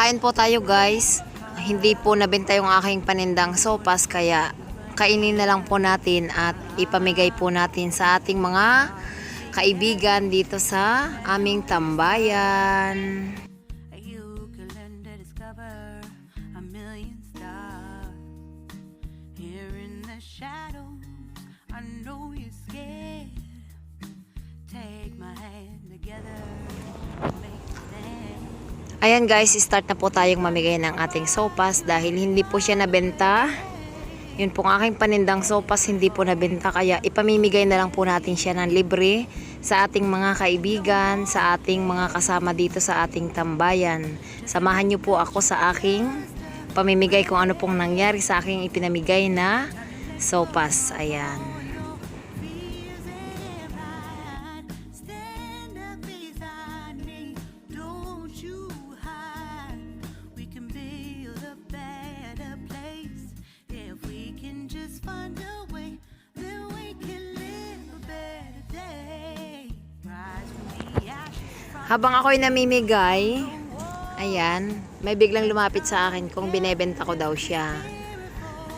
Kakain po tayo guys. Hindi po nabenta yung aking panindang sopas kaya kainin na lang po natin at ipamigay po natin sa ating mga kaibigan dito sa aming tambayan. Ayan guys, start na po tayong mamigay ng ating sopas dahil hindi po siya nabenta. Yun pong aking panindang sopas hindi po nabenta kaya ipamimigay na lang po natin siya ng libre sa ating mga kaibigan, sa ating mga kasama dito sa ating tambayan. Samahan niyo po ako sa aking pamimigay kung ano pong nangyari sa aking ipinamigay na sopas. Ayan. Habang ako'y namimigay, ayan, may biglang lumapit sa akin kung binebenta ko daw siya.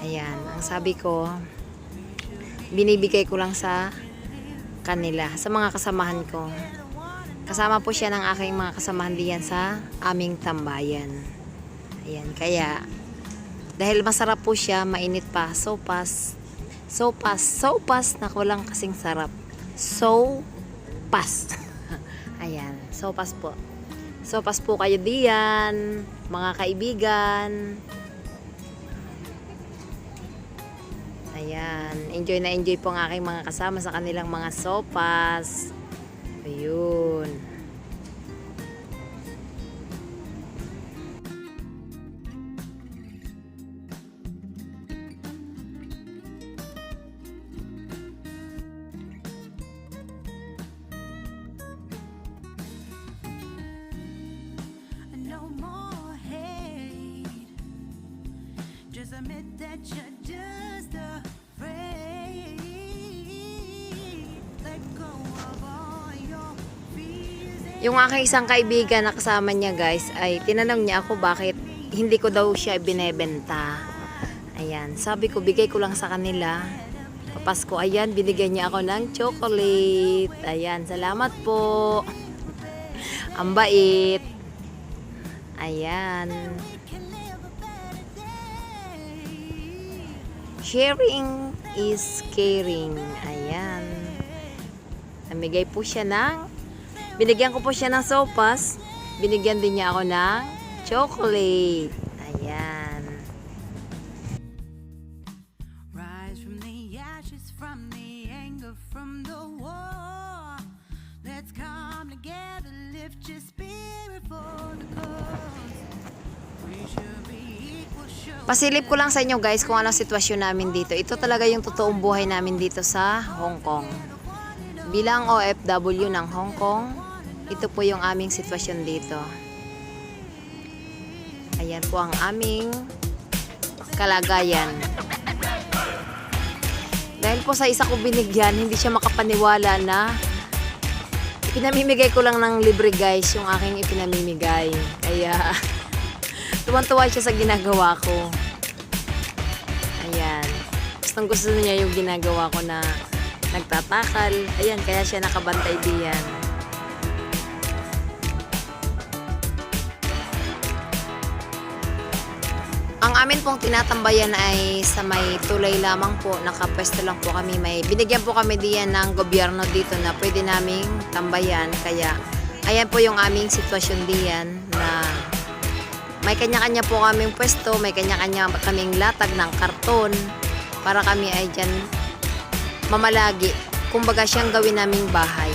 Ayan, ang sabi ko, binibigay ko lang sa kanila, sa mga kasamahan ko. Kasama po siya ng aking mga kasamahan diyan sa aming tambayan. Ayan, kaya, dahil masarap po siya, mainit pa, sopas, naku lang kasing sarap. Sopas. Ayan, sopas po. Sopas po kayo diyan, mga kaibigan. Ayan, enjoy na enjoy po ang aking mga kasama sa kanilang mga sopas. Ayun. Admit that you're just afraid. Let go of all your fears. Yung aking isang kaibigan na kasama niya guys ay tinanong niya ako bakit hindi ko daw siya binebenta. Ayan, sabi ko bigay ko lang sa kanila. Papasko, ayan, binigyan niya ako ng chocolate. Ayan, salamat po. Ang bait. Ayan. Sharing is caring. Ayan. Namigay po siya ng, binigyan ko po siya ng sopas. Binigyan din niya ako ng chocolate. Ayan. Rise from the ashes, from the anger, from the war. Let's come together, lift your spirit for the cause. We should be equal, sure. Pasilip ko lang sa inyo guys kung anong sitwasyon namin dito. Ito talaga yung totoong buhay namin dito sa Hong Kong. Bilang OFW ng Hong Kong, ito po yung aming sitwasyon dito. Ayan po ang aming kalagayan. Dahil po sa isa ko binigyan, hindi siya makapaniwala na ipinamimigay ko lang ng libre guys yung aking ipinamimigay. Kaya tuwan-tuwa siya sa ginagawa ko. Ayan. Gustong gusto niya yung ginagawa ko na nagtatakal. Ayan, kaya siya nakabantay diyan. Ang amin pong tinatambayan ay sa may tulay lamang po. Nakapwesto lang po kami. Binigyan po kami diyan ng gobyerno dito na pwede naming tambayan. Kaya, ayan po yung aming sitwasyon diyan na may kanya-kanya po kaming pwesto, may kanya-kanya kaming latag ng karton para kami ay dyan mamalagi. Kumbaga siyang gawin naming bahay.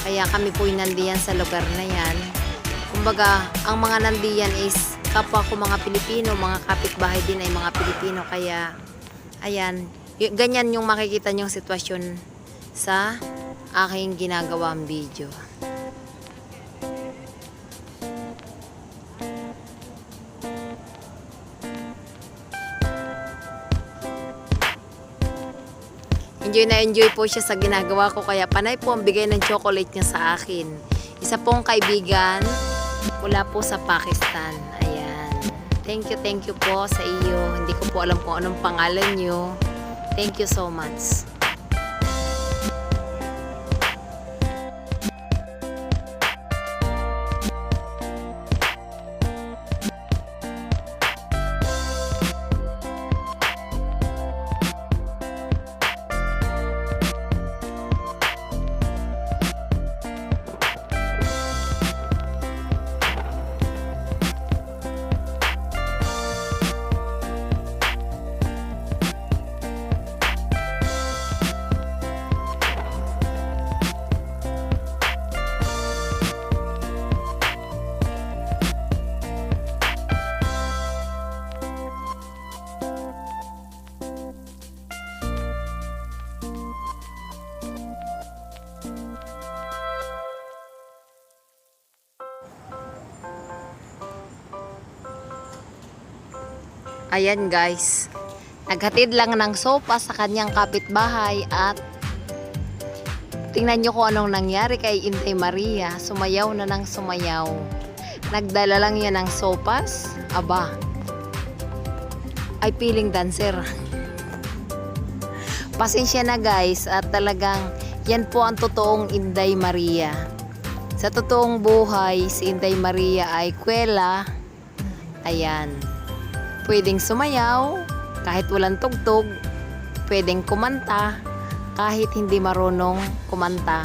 Kaya kami po nandiyan sa lugar na yan. Kumbaga, ang mga nandiyan is kapwa ko mga Pilipino, mga kapitbahay din ay mga Pilipino. Kaya, ayan, ganyan yung makikita nyong sitwasyon sa aking ginagawang video. Enjoy na enjoy po siya sa ginagawa ko kaya panay po ang bigay ng chocolate niya sa akin. Isa pong kaibigan mula po sa Pakistan. Ayan. Thank you po sa iyo. Hindi ko po alam kung anong pangalan nyo. Thank you so much. Ayan guys, naghatid lang ng sopa sa kanyang kapitbahay at tingnan nyo kung anong nangyari kay Inday Maria. Sumayaw na ng sumayaw. Nagdala lang yan ng sopas. Aba, ay piling dancer. Pasensya na guys at talagang yan po ang totoong Inday Maria. Sa totoong buhay, si Inday Maria ay kwela. Ayan. Pwedeng sumayaw kahit walang tugtog, pwedeng kumanta kahit hindi marunong kumanta.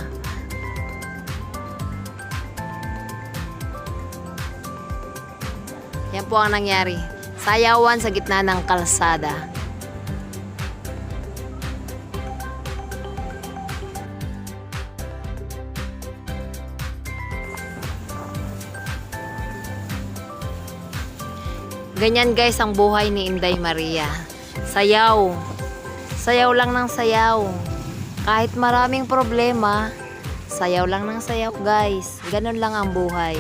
Yan po ang nangyari. Sayawan sa gitna ng kalsada. Ganyan guys ang buhay ni Inday Maria. Sayaw. Sayaw lang ng sayaw. Kahit maraming problema, sayaw lang ng sayaw guys. Ganun lang ang buhay.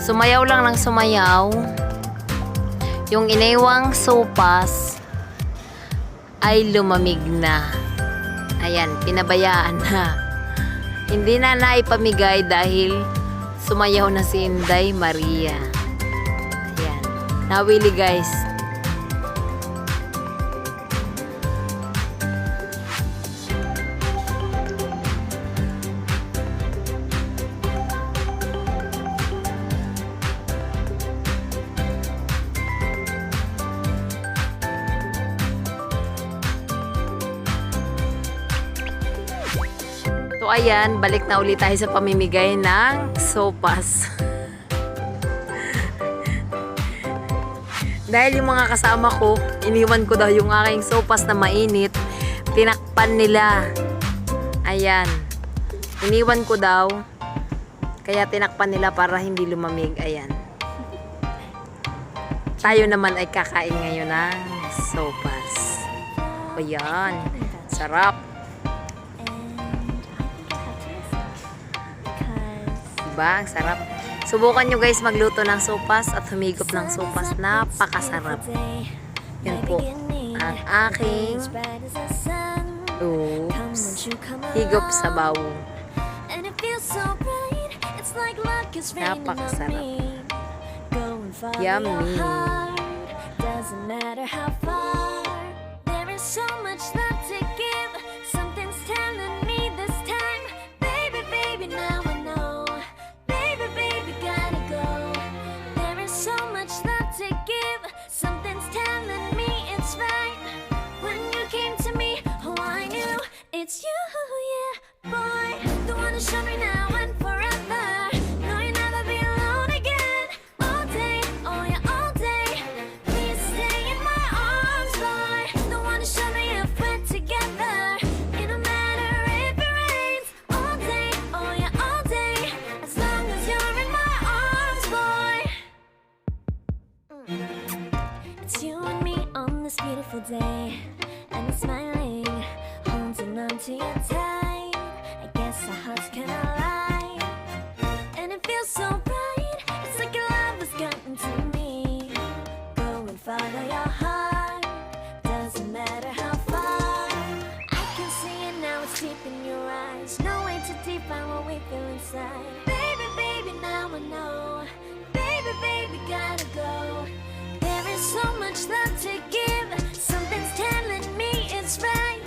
Sumayaw lang ng sumayaw. Yung iniwang sopas ay lumamig na. Ayan, pinabayaan na. Hindi na naipamigay dahil sumayaw na si Inday Maria. Ayan, nawili guys. So ayan, balik na ulit tayo sa pamimigay ng sopas. Dahil yung mga kasama ko, iniwan ko daw yung aking sopas na mainit. Tinakpan nila. Ayan. Iniwan ko daw. Kaya tinakpan nila para hindi lumamig. Ayan. Tayo naman ay kakain ngayon ng sopas. Ayan. Sarap. Diba? Ang sarap. Subukan nyo guys magluto ng sopas at humigop ng sopas. Napakasarap. Yun po ang aking higop sa bawo. Napakasarap. Yummy. Doesn't matter how far. There is so much left to give. Something's telling me this time. Baby, baby, now I know. Baby, baby, gotta go. There is so much left to give. Something's telling me it's right. When you came to me, oh, I knew it's you, yeah, boy. The one who showed me now and forever. No, you'll never be alone again. All day, oh yeah, all day. Please stay in my arms, boy. The one who showed me if we're together. It don't matter if it rains. All day, oh yeah, all day. As long as you're in my arms, boy. beautiful day, and you're smiling, holding on to your tight. I guess our hearts can align, and it feels so bright. It's like your love has gotten to me. Go and follow your heart, doesn't matter how far. I can see it now, it's deep in your eyes. No way to define what we feel inside. Baby, baby, now I know. Baby, baby, gotta go. There is so much love to give. Something's telling me it's right.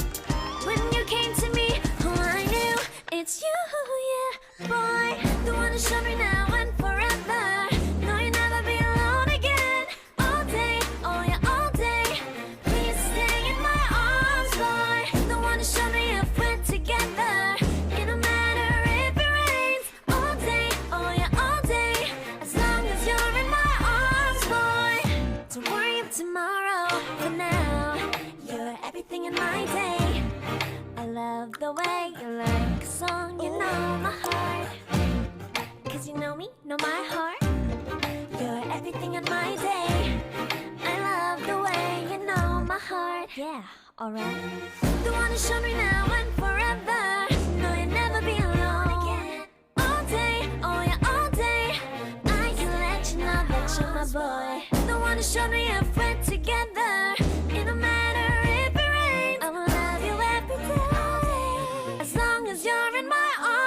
When you came to me, oh, I knew it's you, yeah, boy. The one to show me now and forever. No, you'll never be alone again. All day, oh yeah, all day. Please stay in my arms, boy. The one to show me if we're together. It don't matter if it rains. All day, oh yeah, all day. As long as you're in my arms, boy. Don't worry of tomorrow. For now, you're everything in my day. I love the way you like a song, you know my heart. Cause you know me, know my heart. You're everything in my day. I love the way you know my heart. Yeah, alright. The one to show me now and forever. No, you'll never be alone again. All day, oh yeah, all day. I can let you know that you're my boy. The one to show me if we're together. It don't matter if it rains. I will love you every day. As long as you're in my arms.